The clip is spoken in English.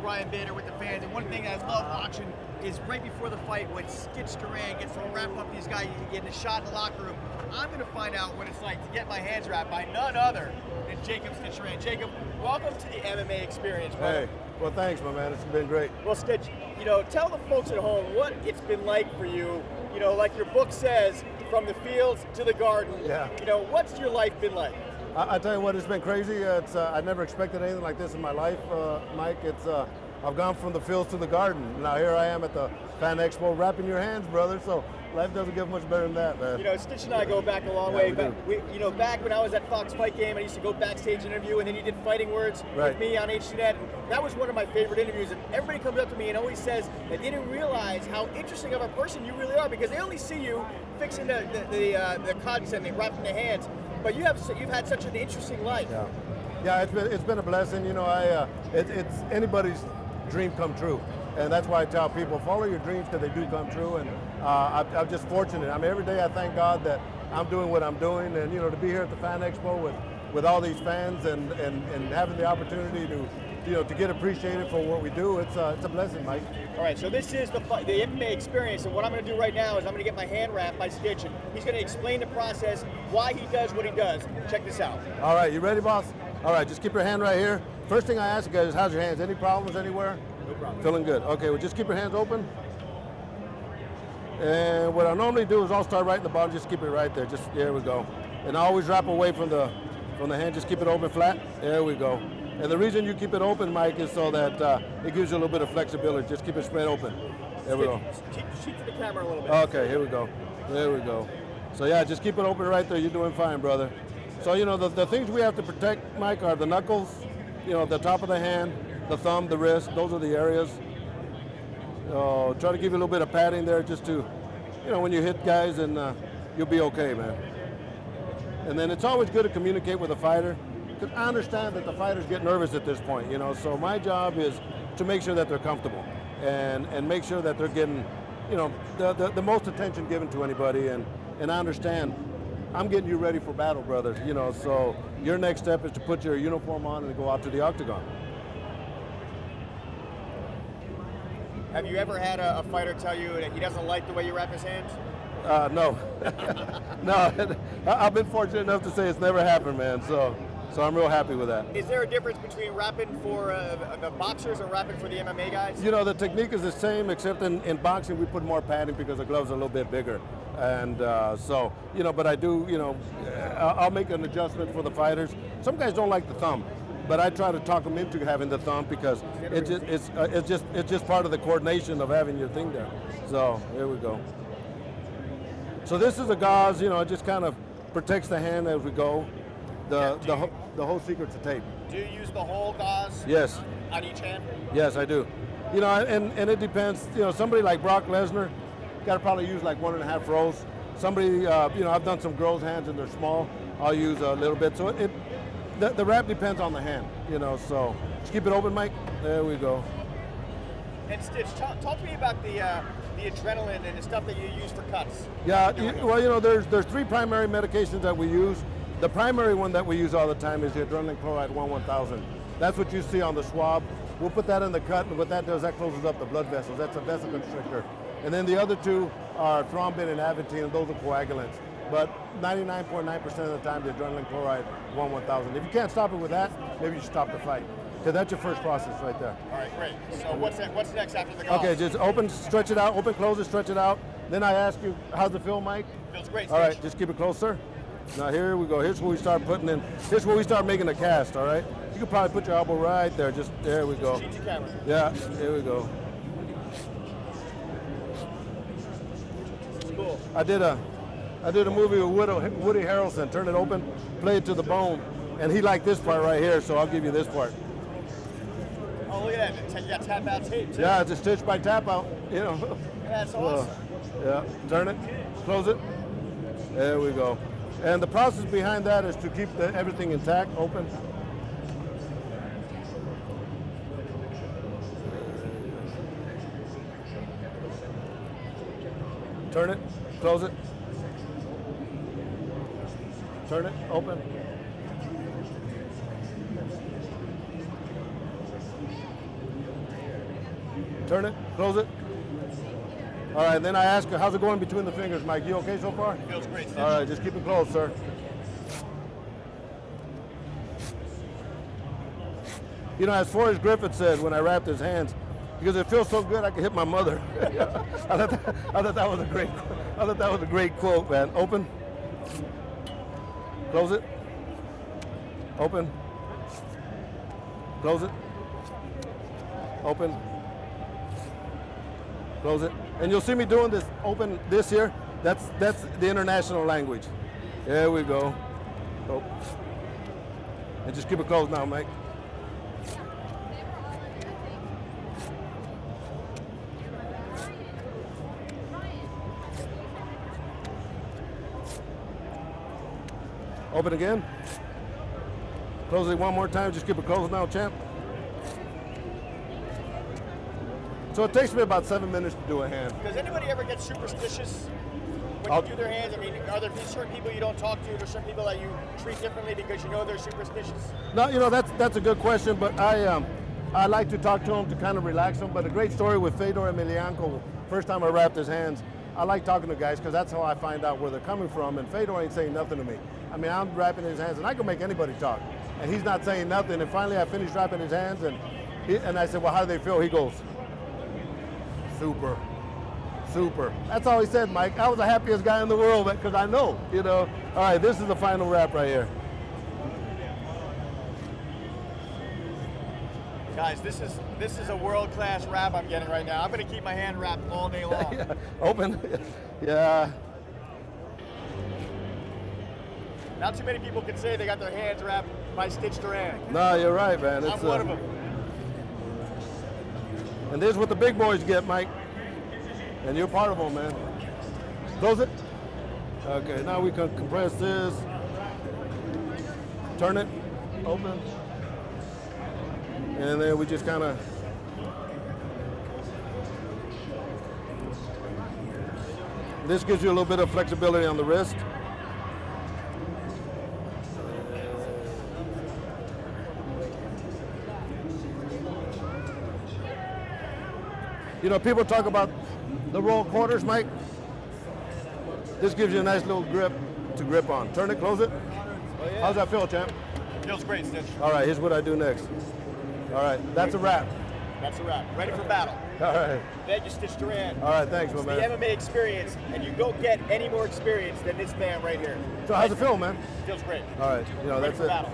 Ryan Bader with the fans, and one thing I love watching is right before the fight when Stitch Duran gets to wrap up these guys, getting a shot in the locker room. I'm going to find out what it's like to get my hands wrapped by none other than Jacob Stitch Duran. Jacob, welcome to the MMA experience, brother. Hey, well, thanks, my man. It's been great. Well, Stitch, tell the folks at home what it's been like for you. Like your book says, from the fields to the garden. Yeah. What's your life been like? I tell you what, it's been crazy. I never expected anything like this in my life, Mike. I've gone from the fields to the garden. Now here I am at the Fan Expo, wrapping your hands, brother. So life doesn't get much better than that, man. Stitch and I go back a long way. But back when I was at Fox Fight Game, I used to go backstage interview, and then you did Fighting Words with me on HDNet. And that was one of my favorite interviews. And everybody comes up to me and always says that they didn't realize how interesting of a person you really are, because they only see you fixing the cuts and wrapping the hands. But you've had such an interesting life. Yeah, it's been a blessing. It's anybody's dream come true, and that's why I tell people, follow your dreams because they do come true. And I'm just fortunate. I mean, every day I thank God that I'm doing what I'm doing, and to be here at the Fan Expo with all these fans and having the opportunity to get appreciated for what we do, it's a blessing, Mike. All right, so this is the MMA experience, and what I'm going to do right now is I'm going to get my hand wrapped by Stitch, and he's going to explain the process, why he does what he does. Check this out. All right, you ready, boss? All right, just keep your hand right here. First thing I ask you guys is, how's your hands? Any problems anywhere? No problem. Feeling good. Okay, well, just keep your hands open. And what I normally do is I'll start right in the bottom, just keep it right there. Just, there we go. And I always wrap away from the hand, just keep it open flat. There we go. And the reason you keep it open, Mike, is so that it gives you a little bit of flexibility. Just keep it spread open. There we go. Shoot to the camera a little bit. Okay, here we go. There we go. So yeah, just keep it open right there. You're doing fine, brother. So the things we have to protect, Mike, are the knuckles, the top of the hand, the thumb, the wrist. Those are the areas. Try to give you a little bit of padding there, just to, when you hit guys, and you'll be okay, man. And then it's always good to communicate with a fighter, because I understand that the fighters get nervous at this point, So my job is to make sure that they're comfortable and make sure that they're getting, the most attention given to anybody. And I understand, I'm getting you ready for battle, brother. So your next step is to put your uniform on and go out to the octagon. Have you ever had a fighter tell you that he doesn't like the way you wrap his hands? No. No, I've been fortunate enough to say it's never happened, man. So I'm real happy with that. Is there a difference between wrapping for the boxers and wrapping for the MMA guys? The technique is the same, except in boxing we put more padding because the gloves are a little bit bigger. And but I do, I'll make an adjustment for the fighters. Some guys don't like the thumb, but I try to talk them into having the thumb because it's just part of the coordination of having your thing there. So here we go. So this is a gauze, it just kind of protects the hand as we go. The whole secret's the tape. Do you use the whole gauze? Yes. On each hand? Yes, I do. And it depends. Somebody like Brock Lesnar, got to probably use like 1.5 rows. Somebody, I've done some girls' hands and they're small. I'll use a little bit. So the wrap depends on the hand. So just keep it open, Mike. There we go. And Stitch, talk to me about the adrenaline and the stuff that you use for cuts. Yeah, there's 3 primary medications that we use. The primary one that we use all the time is the adrenaline chloride 1-1000. That's what you see on the swab. We'll put that in the cut, and what that does, that closes up the blood vessels. That's a vasoconstrictor. And then the other 2 are thrombin and avitine, and those are coagulants. But 99.9% of the time, the adrenaline chloride 1-1000. If you can't stop it with that, maybe you should stop the fight. Because that's your first process right there. All right, great. So what's next after the gauze? Okay, just open, stretch it out, open, close it, stretch it out. Then I ask you, how's it feel, Mike? Feels great, Stitch. All right, just keep it closer. Now here we go. Here's where we start putting in. Here's where we start making a cast. All right. You can probably put your elbow right there. Just there we go. Yeah. Here we go. Cool. I did a movie with Woody Harrelson. Turn it open, play it to the bone, and he liked this part right here. So I'll give you this part. Oh, look at that. You got tap out tape too. Yeah, it's a stitch by tap out. That's awesome. Yeah. Turn it. Close it. There we go. And the process behind that is to keep everything intact, open. Turn it, close it. Turn it, open. Turn it, close it. All right, then I ask her, how's it going between the fingers, Mike? You okay so far? Feels great, Stitch. All right, just keep it closed, sir. You know, as Forrest Griffith said when I wrapped his hands, because it feels so good I could hit my mother. I thought that was a great. I thought that was a great quote, man. Open. Close it. Open. Close it. Open. Close it. And you'll see me doing this. Open this here. That's the international language. There we go. Oh. And just keep it closed now, Mike. Open again. Close it one more time. Just keep it closed now, champ. So it takes me about 7 minutes to do a hand. Does anybody ever get superstitious when you do their hands? I mean, are there certain people you don't talk to? Are there certain people that you treat differently because you know they're superstitious? No, you know, that's a good question, but I like to talk to them to kind of relax them. But a great story with Fedor Emelianenko, first time I wrapped his hands, I like talking to guys because that's how I find out where they're coming from, and Fedor ain't saying nothing to me. I mean, I'm wrapping his hands, and I can make anybody talk, and he's not saying nothing, and finally I finished wrapping his hands, and I said, well, how do they feel? He goes, super, super. That's all he said, Mike. I was the happiest guy in the world because I know, you know. All right, this is the final wrap right here. Guys, this is a world-class wrap I'm getting right now. I'm going to keep my hand wrapped all day long. Yeah. Open. Yeah. Not too many people can say they got their hands wrapped by Stitch Duran. No, you're right, man. I'm one of them. And this is what the big boys get, Mike. And you're part of them, man. Close it. Okay, now we can compress this. Turn it. Open. And then we just kind of. This gives you a little bit of flexibility on the wrist. You know, people talk about the roll quarters, Mike. This gives you a nice little grip to grip on. Turn it, close it. Oh, yeah. How's that feel, champ? Feels great, Stitch. All right, here's what I do next. All right, that's a wrap. That's a wrap. Ready for battle. All right. Thank you, Stitch Duran. All right, thanks, my It's man. the MMA experience, and you don't get any more experience than this man right here. So how's it feel, man? Feels great. All right, you know, Ready that's for it. battle.